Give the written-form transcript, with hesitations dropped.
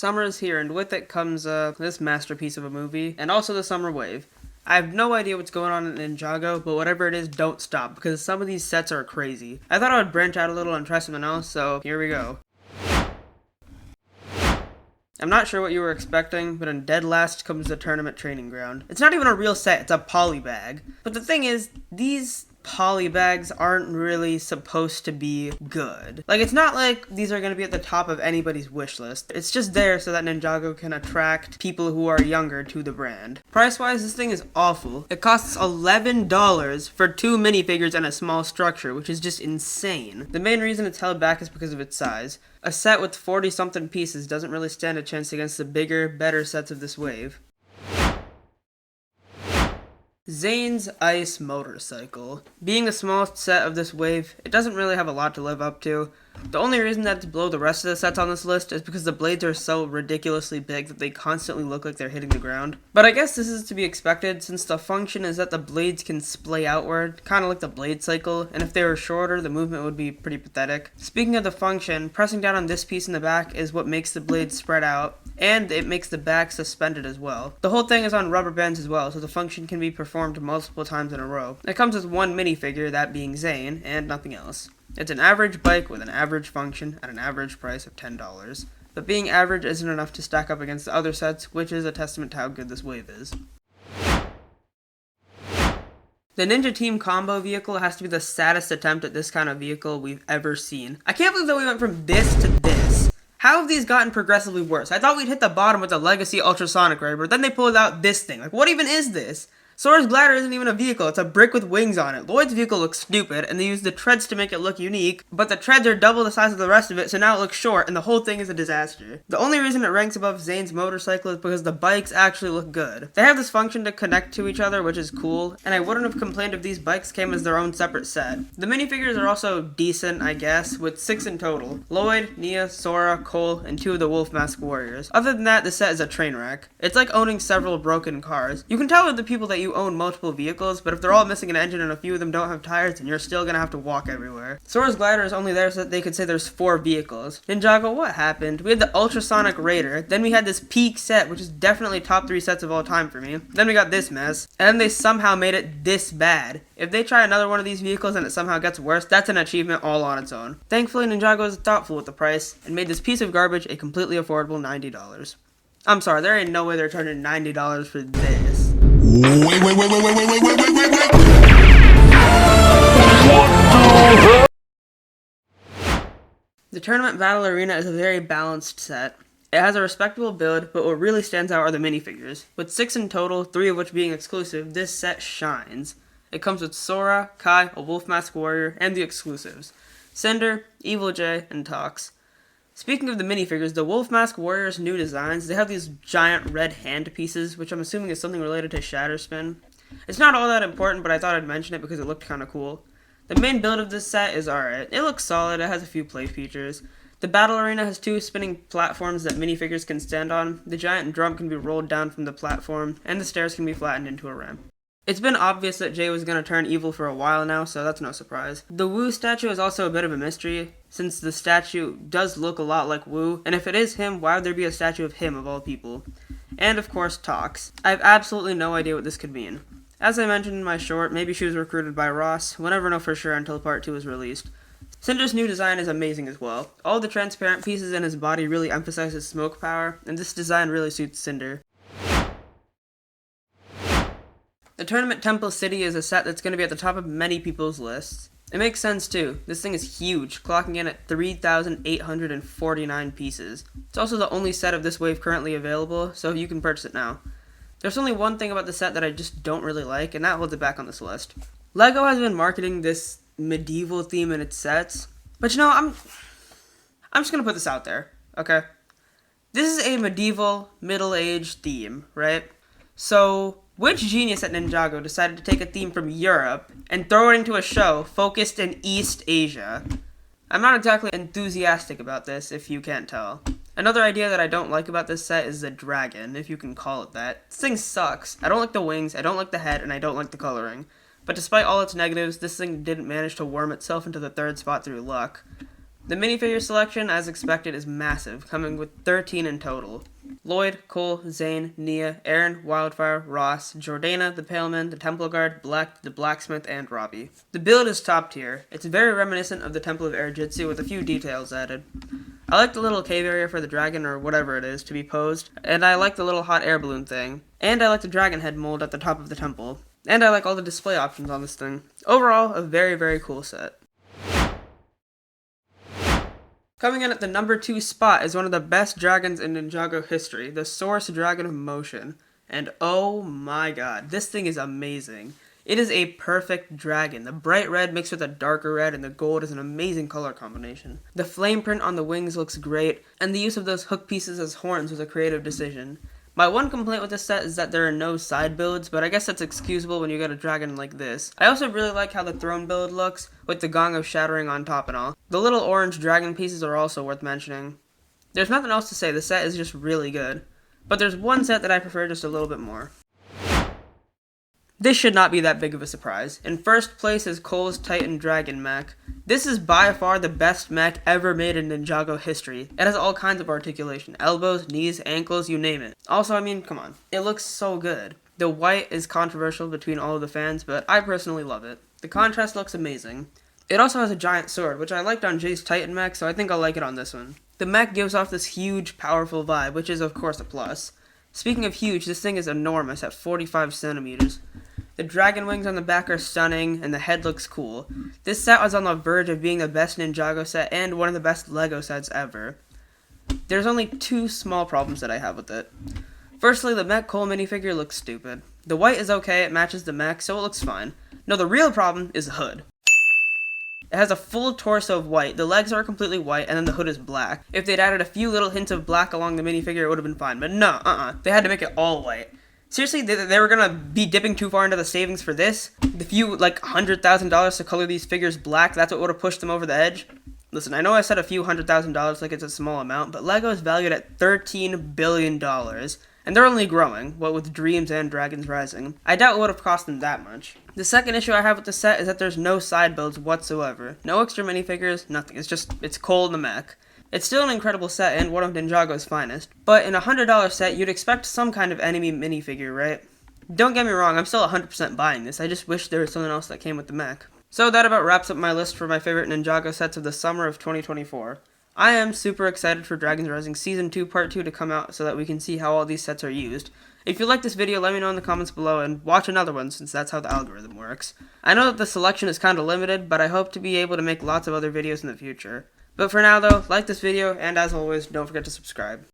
Summer is here, and with it comes this masterpiece of a movie, and also the summer wave. I have no idea what's going on in Ninjago, but whatever it is, don't stop, because some of these sets are crazy. I thought I would branch out a little and try something else, so here we go. I'm not sure what you were expecting, but in dead last comes the tournament training ground. It's not even a real set, it's a poly bag. But the thing is, these poly bags aren't really supposed to be good. Like, it's not like these are going to be at the top of anybody's wish list. It's just there so that Ninjago can attract people who are younger to the brand. Price-wise, this thing is awful. It costs $11 for 2 minifigures and a small structure, which is just insane. The main reason it's held back is because of its size. A set with 40-something pieces doesn't really stand a chance against the bigger, better sets of this wave. Zane's Ice Motorcycle. Being the smallest set of this wave, it doesn't really have a lot to live up to. The only reason that it's below the rest of the sets on this list is because the blades are so ridiculously big that they constantly look like they're hitting the ground. But I guess this is to be expected since the function is that the blades can splay outward, kind of like the blade cycle, and if they were shorter, the movement would be pretty pathetic. Speaking of the function, pressing down on this piece in the back is what makes the blades spread out, and it makes the back suspended as well. The whole thing is on rubber bands as well, so the function can be performed multiple times in a row. It comes with one minifigure, that being Zane, and nothing else. It's an average bike with an average function at an average price of $10. But being average isn't enough to stack up against the other sets, which is a testament to how good this wave is. The Ninja Team combo vehicle has to be the saddest attempt at this kind of vehicle we've ever seen. I can't believe that we went from this to this. How have these gotten progressively worse? I thought we'd hit the bottom with the Legacy Ultrasonic Ray, but then they pulled out this thing. Like, what even is this? Sora's glider isn't even a vehicle, it's a brick with wings on it. Lloyd's vehicle looks stupid, and they use the treads to make it look unique, but the treads are double the size of the rest of it, so now it looks short, and the whole thing is a disaster. The only reason it ranks above Zane's motorcycle is because the bikes actually look good. They have this function to connect to each other, which is cool, and I wouldn't have complained if these bikes came as their own separate set. The minifigures are also decent, I guess, with 6 in total. Lloyd, Nia, Sora, Cole, and 2 of the Wolf Mask Warriors. Other than that, the set is a train wreck. It's like owning several broken cars. You can tell with the people that you own multiple vehicles, but if they're all missing an engine and a few of them don't have tires, then you're still gonna have to walk everywhere. Sora's glider is only there so that they could say there's 4 vehicles. Ninjago, what happened? We had the Ultrasonic Raider, then we had this peak set, which is definitely top 3 sets of all time for me. Then we got this mess, and then they somehow made it this bad. If they try another one of these vehicles and it somehow gets worse, that's an achievement all on its own. Thankfully, Ninjago is thoughtful with the price, and made this piece of garbage a completely affordable $90. I'm sorry, there ain't no way they're charging $90 for this. Wait. The Tournament Battle Arena is a very balanced set. It has a respectable build, but what really stands out are the minifigures. With 6 in total, 3 of which being exclusive, this set shines. It comes with Sora, Kai, a Wolf Mask Warrior, and the exclusives: Cinder, Evil J, and Tox. Speaking of the minifigures, the Wolf Mask Warriors' new designs, they have these giant red hand pieces, which I'm assuming is something related to Shatterspin. It's not all that important, but I thought I'd mention it because it looked kinda cool. The main build of this set is alright. It looks solid, it has a few play features. The battle arena has 2 spinning platforms that minifigures can stand on, the giant drum can be rolled down from the platform, and the stairs can be flattened into a ramp. It's been obvious that Jay was going to turn evil for a while now, so that's no surprise. The Wu statue is also a bit of a mystery, since the statue does look a lot like Wu, and if it is him, why would there be a statue of him of all people? And of course, Tox. I have absolutely no idea what this could mean. As I mentioned in my short, maybe she was recruited by Ross. We'll never know for sure until part 2 is released. Cinder's new design is amazing as well. All the transparent pieces in his body really emphasize his smoke power, and this design really suits Cinder. The Tournament Temple City is a set that's going to be at the top of many people's lists. It makes sense too. This thing is huge, clocking in at 3,849 pieces. It's also the only set of this wave currently available, so you can purchase it now. There's only one thing about the set that I just don't really like, and that holds it back on this list. LEGO has been marketing this medieval theme in its sets, but you know, I'm just gonna put this out there, okay? This is a medieval, middle-aged theme, right? So, which genius at Ninjago decided to take a theme from Europe and throw it into a show focused in East Asia? I'm not exactly enthusiastic about this, if you can't tell. Another idea that I don't like about this set is the dragon, if you can call it that. This thing sucks. I don't like the wings, I don't like the head, and I don't like the coloring. But despite all its negatives, this thing didn't manage to worm itself into the 3rd spot through luck. The minifigure selection, as expected, is massive, coming with 13 in total. Lloyd, Cole, Zane, Nia, Aaron, Wildfire, Ross, Jordana, the Paleman, the Temple Guard, Black, the Blacksmith, and Robbie. The build is top tier. It's very reminiscent of the Temple of Air Jitsu with a few details added. I like the little cave area for the dragon, or whatever it is, to be posed, and I like the little hot air balloon thing. And I like the dragon head mold at the top of the temple. And I like all the display options on this thing. Overall, a very, very cool set. Coming in at the number 2 spot is one of the best dragons in Ninjago history, the Source Dragon of Motion. And oh my god, this thing is amazing. It is a perfect dragon. The bright red mixed with a darker red, and the gold is an amazing color combination. The flame print on the wings looks great, and the use of those hook pieces as horns was a creative decision. My one complaint with this set is that there are no side builds, but I guess that's excusable when you get a dragon like this. I also really like how the throne build looks, with the Gong of Shattering on top and all. The little orange dragon pieces are also worth mentioning. There's nothing else to say, the set is just really good. But there's one set that I prefer just a little bit more. This should not be that big of a surprise. In first place is Cole's Titan Dragon mech. This is by far the best mech ever made in Ninjago history. It has all kinds of articulation. Elbows, knees, ankles, you name it. Also, I mean, come on. It looks so good. The white is controversial between all of the fans, but I personally love it. The contrast looks amazing. It also has a giant sword, which I liked on Jay's Titan mech, so I think I'll like it on this one. The mech gives off this huge, powerful vibe, which is of course a plus. Speaking of huge, this thing is enormous at 45 centimeters. The dragon wings on the back are stunning, and the head looks cool. This set was on the verge of being the best Ninjago set and one of the best LEGO sets ever. There's only 2 small problems that I have with it. Firstly, the Mech Cole minifigure looks stupid. The white is okay, it matches the mech, so it looks fine. No, the real problem is the hood. It has a full torso of white, the legs are completely white, and then the hood is black. If they'd added a few little hints of black along the minifigure, it would have been fine, but no, they had to make it all white. Seriously, they were gonna be dipping too far into the savings for this? The few, like, $100,000 to color these figures black, that's what would have pushed them over the edge? Listen, I know I said a few $100,000 like it's a small amount, but LEGO is valued at $13 billion, and they're only growing, what with Dreams and Dragons Rising. I doubt it would have cost them that much. The second issue I have with the set is that there's no side builds whatsoever. No extra minifigures, nothing. It's Cole in the mech. It's still an incredible set and one of Ninjago's finest, but in a $100 set, you'd expect some kind of enemy minifigure, right? Don't get me wrong, I'm still 100% buying this, I just wish there was something else that came with the mech. So that about wraps up my list for my favorite Ninjago sets of the summer of 2024. I am super excited for Dragons Rising Season 2 Part 2 to come out so that we can see how all these sets are used. If you like this video, let me know in the comments below and watch another one since that's how the algorithm works. I know that the selection is kind of limited, but I hope to be able to make lots of other videos in the future. But for now though, like this video, and as always, don't forget to subscribe.